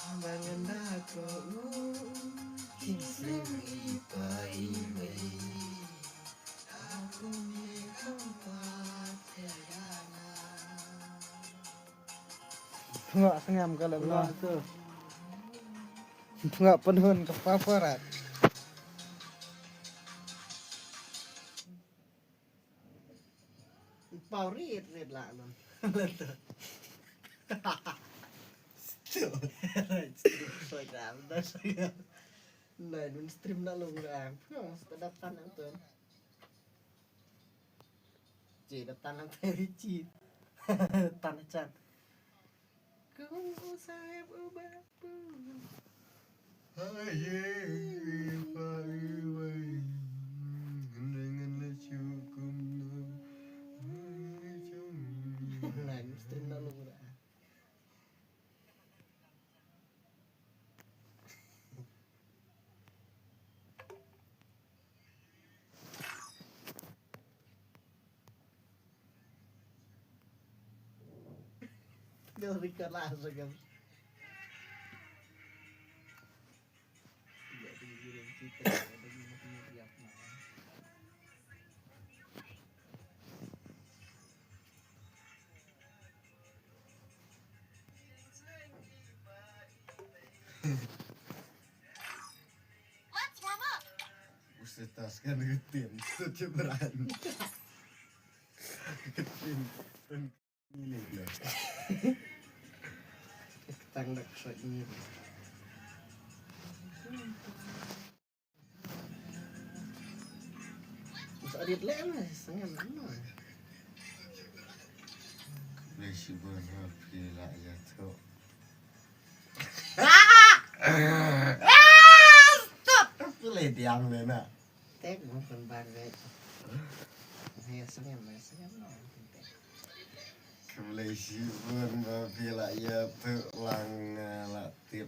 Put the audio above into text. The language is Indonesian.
Bangun aku Kisling ipai Aku ni tempat Nggak sengam kalau Enggak belum. tuh Nggak penuhun ke favorit. Paurit red lah non. Betul. Program dah saya. Nah, dun stream na long ram. Sudah tanang tuh. Jadi tanang terici. Tanah cat. Kau sayap ubah pun. Nah, stream na long ram. Dia record langsung kan. Jadi giring kita ada di tiap malam. Buset kan getin, ceberan. Getin, dan ini lah. Tang dak so ini. Bisa edit lama setengah mana? Besi benar gila ya tuh. Pilih tiang lena. Tek bukan banget. Saya setengah no. Kembali si benar gila ya tuh lang latip.